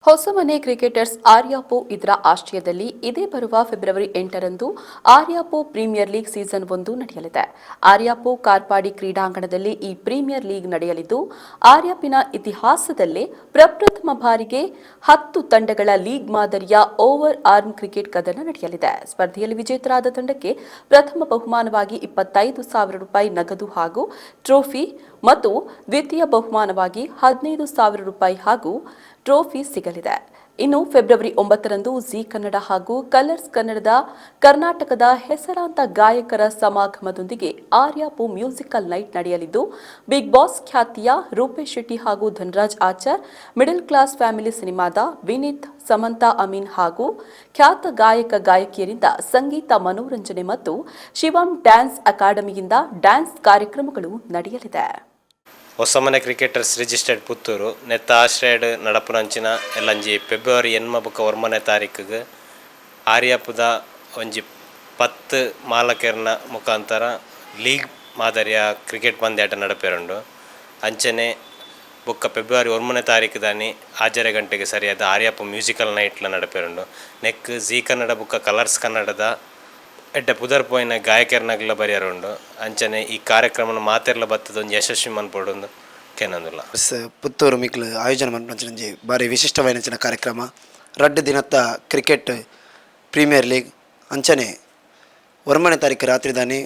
Hosamane cricketers Aryapu ಇದರ ಆಶ್ರಯದಲ್ಲಿ ಇದೇ ಬರುವ February 8ರಂದು Aryapu premier league season 1 ನಡೆಯಲಿದೆ. ಆರ್ಯಾಪು ಕಾರ್ಪಾಡಿ ಕ್ರೀಡಾಂಗಣದಲ್ಲಿ ಈ ಪ್ರೀಮಿಯರ್ ಲೀಗ್ ನಡೆಯಲಿದ್ದು, ಆರ್ಯಾಪಿನ ಇತಿಹಾಸದಲ್ಲೇ ಪ್ರಪ್ರಥಮ ಬಾರಿಗೆ 10 ತಂಡಗಳ ಲೀಗ್ ಮಾದರಿಯ ಓವರ್ ಆರ್ಮ್ ಕ್ರಿಕೆಟ್ ಕದನ ನಡೆಯಲಿದೆ. ಸ್ಪರ್ಧೆಯಲ್ಲಿ ವಿಜೇತರಾದ ತಂಡಕ್ಕೆ ಪ್ರಥಮ ಬಹುಮಾನವಾಗಿ 25,000 ರೂಪಾಯಿ ನಗದು ಹಾಗೂ ಟ್ರೋಫಿ ಮತ್ತು ದ್ವಿತೀಯ ಬಹುಮಾನವಾಗಿ 15,000 ರೂಪಾಯಿ ಹಾಗೂ ಟ್ರೋಫಿ ಸಿಗಲಿದೆ. ಇನ್ನು ಫೆಬ್ರವರಿ 9ರಂದು ಜಿ ಕನ್ನಡ ಹಾಗೂ ಕಲರ್ಸ್ ಕನ್ನಡದ ಕರ್ನಾಟಕದ ಹೆಸರಾಂತ ಗಾಯಕರ ಸಮಾಗಮದೊಂದಿಗೆ ಆರ್ಯಾಪು ಮ್ಯೂಸಿಕಲ್ ನೈಟ್ ನಡೆಯಲಿದ್ದು, ಬಿಗ್ ಬಾಸ್ ಖ್ಯಾತಿಯ ರೂಪೇಶ್ ಶೆಟ್ಟಿ ಹಾಗೂ Dhanraj Achar, middle class family ಸಿನಿಮಾದ ವಿನೀತ್, ಸಮಂತಾ ಅಮೀನ್ ಹಾಗೂ ಖ್ಯಾತ ಗಾಯಕಿಯರಿಂದ ಸಂಗೀತ ಮನೋರಂಜನೆ ಮತ್ತು ಶಿವಂ ಡ್ಯಾನ್ಸ್ ಅಕಾಡೆಮಿಯಿಂದ ಡ್ಯಾನ್ಸ್ ಕಾರ್ಯಕ್ರಮಗಳು ನಡೆಯಲಿದೆ. ಹೊಸಮನೆ ಕ್ರಿಕೆಟರ್ಸ್ ರಿಜಿಸ್ಟರ್ಡ್ ಪುತ್ತೂರು ನೆತ್ತ ಆಶ್ರಯಡ್ ನಡಪುನಂಚಿನ ಎಲ್ಲಂಜಿ ಫೆಬ್ರವರಿ 8 ತಾರೀಕಿಗೆ ಆರ್ಯಾಪುದ ಒಂಜಿ 10 ಮಾಲಕರ್ನ ಮುಖಾಂತರ ಲೀಗ್ ಮಾದರಿಯ ಕ್ರಿಕೆಟ್ ಪಂದ್ಯಾಟ ನಡಪೇರುಂಡು. ಅಂಚನೆ ಬೊಕ್ಕ ಫೆಬ್ರವರಿ 1 ತಾರೀಕಿದಾನಿ 6 ಗಂಟೆಗೆ ಸರಿಯಾದ Aryapu musical ನೈಟ್ಲ ನಡಪೇರುಂಡು. Neck G Kannada ಬೊಕ್ಕ ಕಲರ್ಸ್ ಕನ್ನಡದ ಎಡ್ಡೆ ಪುದರ್ ಪೋಯಿನ ಗಾಯಕರ್ನಗ್ಲ ಬರೆಯರುಂಡು. ಅಂಚನೆ ಈ ಕಾರ್ಯಕ್ರಮನ ಮಾತೆರ್ಲ ಬತ್ತದೊಂದು ಯಶಸ್ವಿ ಮನ್ಪಡೊಂದು ಕೆನಂದುಲ್ಲ. ಪುತ್ತೂರು ಮಿಕ್ಲು ಆಯೋಜನೆ ಮನ್ಪಂಚಿ ಬಾರಿ ವಿಶಿಷ್ಟವಾಯಿನ ಕಾರ್ಯಕ್ರಮ. 2 ದಿನದ ಕ್ರಿಕೆಟ್ ಪ್ರೀಮಿಯರ್ ಲೀಗ್ ಅಂಚನೆ 1 ತಾರೀಕು ರಾತ್ರಿ ದಾನಿ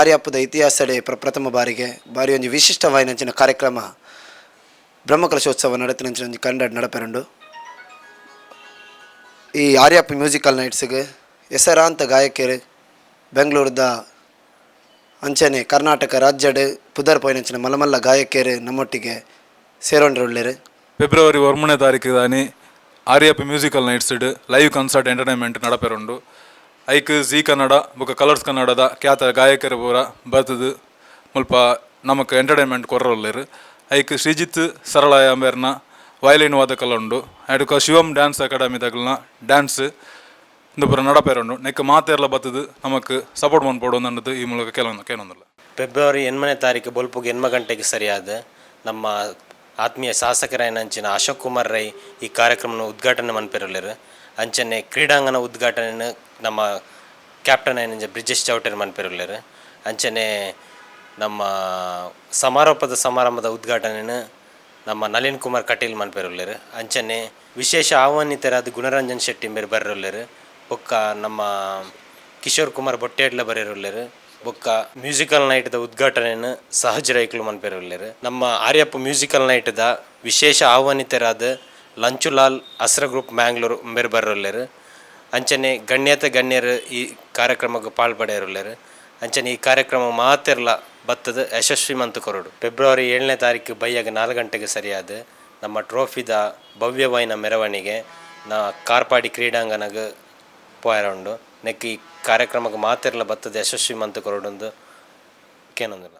ಆರ್ಯಾಪುದ ಇತಿಹಾಸಡೆ ಪ್ರಥಮ ಬಾರಿಗೆ ಬಾರಿ ಒಂದು ವಿಶಿಷ್ಟವಾಯಿನ ಕಾರ್ಯಕ್ರಮ ಬ್ರಹ್ಮಕಲಶೋತ್ಸವ ನಡೆತಿನ ಕನ್ನಡ ನಡಪೆರಂಡು. ಈ ಆರ್ಯಾಪು ಮ್ಯೂಸಿಕಲ್ ನೈಟ್ಸ್ಗೆ ಹೆಸರಾಂತ ಗಾಯಕರು ಬೆಂಗಳೂರದ ಅಂಚನೆ ಕರ್ನಾಟಕ ರಾಜ್ಯದ ಪುದರ್ ಪೋಯಿನಂಚಿನ ಮಲಮಲ್ಲ ಗಾಯಕರು ನಮ್ಮೊಟ್ಟಿಗೆ ಸೇರೋಂಡ್ರುಳ್ಳೇರು. ಫೆಬ್ರವರಿ 1 ತಾರೀಕು ದಾನಿ ಆರ್ಯಾಪು musical nights live concert entertainment ನಡಪೆರುಂಡು. ಐಕ್ ಜಿ ಕನ್ನಡ ಬೊಕ್ಕ ಕಲರ್ಸ್ ಕನ್ನಡದ ಖ್ಯಾತ ಗಾಯಕರು ಪೂರ ಬರ್ತದು ಮುಲ್ಪ ನಮಕ್ ಎಂಟರ್ಟೈನ್ಮೆಂಟ್ ಕೊರ್ರೊಲ್ಲೇರು. ಐಕ್ ಶ್ರೀಜಿತ್ ಸರಳ ಅಂಬೇರ್ನ ವಯಲಿನ್ ವಾದಕಲ್ಲ ಉಂಡು. ಅದಕ್ಕೆ ಶಿವಂ ಡ್ಯಾನ್ಸ್ ಅಕಾಡೆಮಿದಾಗಲ್ನ ಡ್ಯಾನ್ಸ್ ಇಂದು ಪೂರ ನಡಪೇರುಂಡು. ನೆಕ್ ಮಾತೆರ್ಲ ಬತ್ತದು ನಮಕ್ ಸಪೋರ್ಟ್ ಮನ್ಪೋಡು ಅನ್ನೋದು ಈ ಮೂಲಕ ಕೇಳೊಂದಿಲ್ಲ. ಫೆಬ್ರವರಿ 8 ತಾರೀಕು ಬೊಲ್ಪುಗೆ 8 ಗಂಟೆಗೆ ಸರಿಯಾದ ನಮ್ಮ ಆತ್ಮೀಯ ಶಾಸಕರಾಯನಂಚಿನ ಅಶೋಕ್ ಕುಮಾರ್ ರೈ ಈ ಕಾರ್ಯಕ್ರಮನ ಉದ್ಘಾಟನೆ ಮನ್ಪೇರಲ್ಲೇರು. ಅಂಚನೆ ಕ್ರೀಡಾಂಗಣ ಉದ್ಘಾಟನೆ ನಮ್ಮ ಕ್ಯಾಪ್ಟನ್ ಆಯ್ನ ಬ್ರಿಜೇಶ್ ಚೌಟರ್ ಮನ್ಪೇರಲ್ಲೇರು. ಅಂಚನೆ ನಮ್ಮ ಸಮಾರಂಭದ ಉದ್ಘಾಟನೆಯನ್ನು ನಮ್ಮ ನಳಿನ್ ಕುಮಾರ್ ಕಟೀಲ್ ಮನ್ಪೇರಲ್ಲೇರು. ಅಂಚನೆ ವಿಶೇಷ ಆಹ್ವಾನಿತರಾದ ಗುಣರಂಜನ್ ಶೆಟ್ಟಿ ಮೇರೆ ಬರ್ರಲ್ಲೇರು. ಬೊಕ್ಕ ನಮ್ಮ ಕಿಶೋರ್ ಕುಮಾರ್ ಬೊಟ್ಟೆಡ್ಲ ಬರೆಯರುಳ್ಳೇರು. ಬೊಕ್ಕ ಮ್ಯೂಸಿಕಲ್ ನೈಟ್ದ ಉದ್ಘಾಟನೆಯನ್ನು ಸಹಜ ರೈಕ್ಲು ಮನ್ಪೇರಲ್ಲೇರು. ನಮ್ಮ ಆರ್ಯಾಪು ಮ್ಯೂಸಿಕಲ್ ನೈಟ್ದ ವಿಶೇಷ ಆಹ್ವಾನಿತರಾದ ಲಂಚುಲಾಲ್ ಅಸ್ರ ಗ್ರೂಪ್ ಮ್ಯಾಂಗ್ಳೂರು ಮೇರೆ ಬರ್ರಲ್ಲೇರು. ಅಂಚನೆ ಗಣ್ಯರು ಈ ಕಾರ್ಯಕ್ರಮಕ್ಕೆ ಪಾಲ್ಪಡೆಯರುಳ್ಳೇರು. ಅಂಚನೆ ಈ ಕಾರ್ಯಕ್ರಮ ಮಾತೆರ್ಲ ಬತ್ತದ ಯಶಸ್ವಿ ಮಂತು ಕೊರಡು. ಫೆಬ್ರವರಿ 7 ತಾರೀಕು ಬೈಯಾಗ 4 ಗಂಟೆಗೆ ಸರಿಯಾದ ನಮ್ಮ ಟ್ರೋಫಿದ ಭವ್ಯವಾಯಿನ ಮೆರವಣಿಗೆ ಕಾರ್ಪಾಡಿ ಕ್ರೀಡಾಂಗಣಗೆ ಪೋಯರುಂಡು. ನೆಕ್ ಈ ಕಾರ್ಯಕ್ರಮಕ್ಕೆ ಮಾತೆರ್ಲ ಬತ್ತದ ಯಶಸ್ವಿ ಮಂತು ಕೊರಡೊಂದು ಕೇನೊಂದಿಲ್ಲ.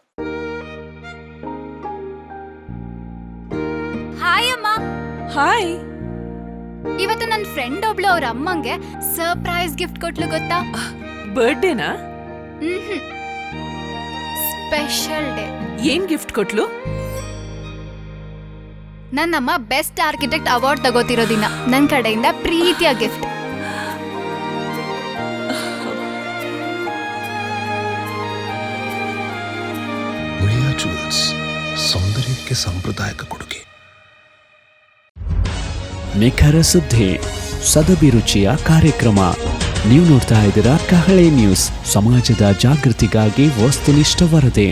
ಹಾಯ್ ಅಮ್ಮ. ಹಾಯ್. ಇವತ್ತು ನನ್ನ ಫ್ರೆಂಡ್ ಒಬ್ಳು ಅವ್ರ ಅಮ್ಮಂಗೆ ಸರ್ಪ್ರೈಸ್ ಗಿಫ್ಟ್ ಕೊಟ್ಲು ಗೊತ್ತಾ? ಬರ್ಡೇನಾ? Special day. ಏನ್ ಗಿಫ್ಟ್ ಕೊಟ್ಲು? ನನ್ನಮ್ಮ ಬೆಸ್ಟ್ ಆರ್ಕಿಟೆಕ್ಟ್ ಅವಾರ್ಡ್ ತಗೋತಿರೋ ದಿನ ನನ್ನ ಕಡೆಯಿಂದ ಪ್ರೀತಿಯ ಗಿಫ್ಟ್. ಉಳಿಯಾ ಜ್ಯುವೆಲ್ಸ್, ಸೌಂದರ್ಯಕ್ಕೆ ಸಾಂಪ್ರದಾಯಿಕ ಕೊಡುಗೆ. ನಿಖರ ಸುದ್ದಿ, ಸದಭಿರುಚಿಯ ಕಾರ್ಯಕ್ರಮ. ನೀವು ನೋಡ್ತಾ ಇದ್ದೀರಾ ಕಹಳೆ ನ್ಯೂಸ್, ಸಮಾಜದ ಜಾಗೃತಿಗಾಗಿ ವಸ್ತುನಿಷ್ಠ ವರದಿ.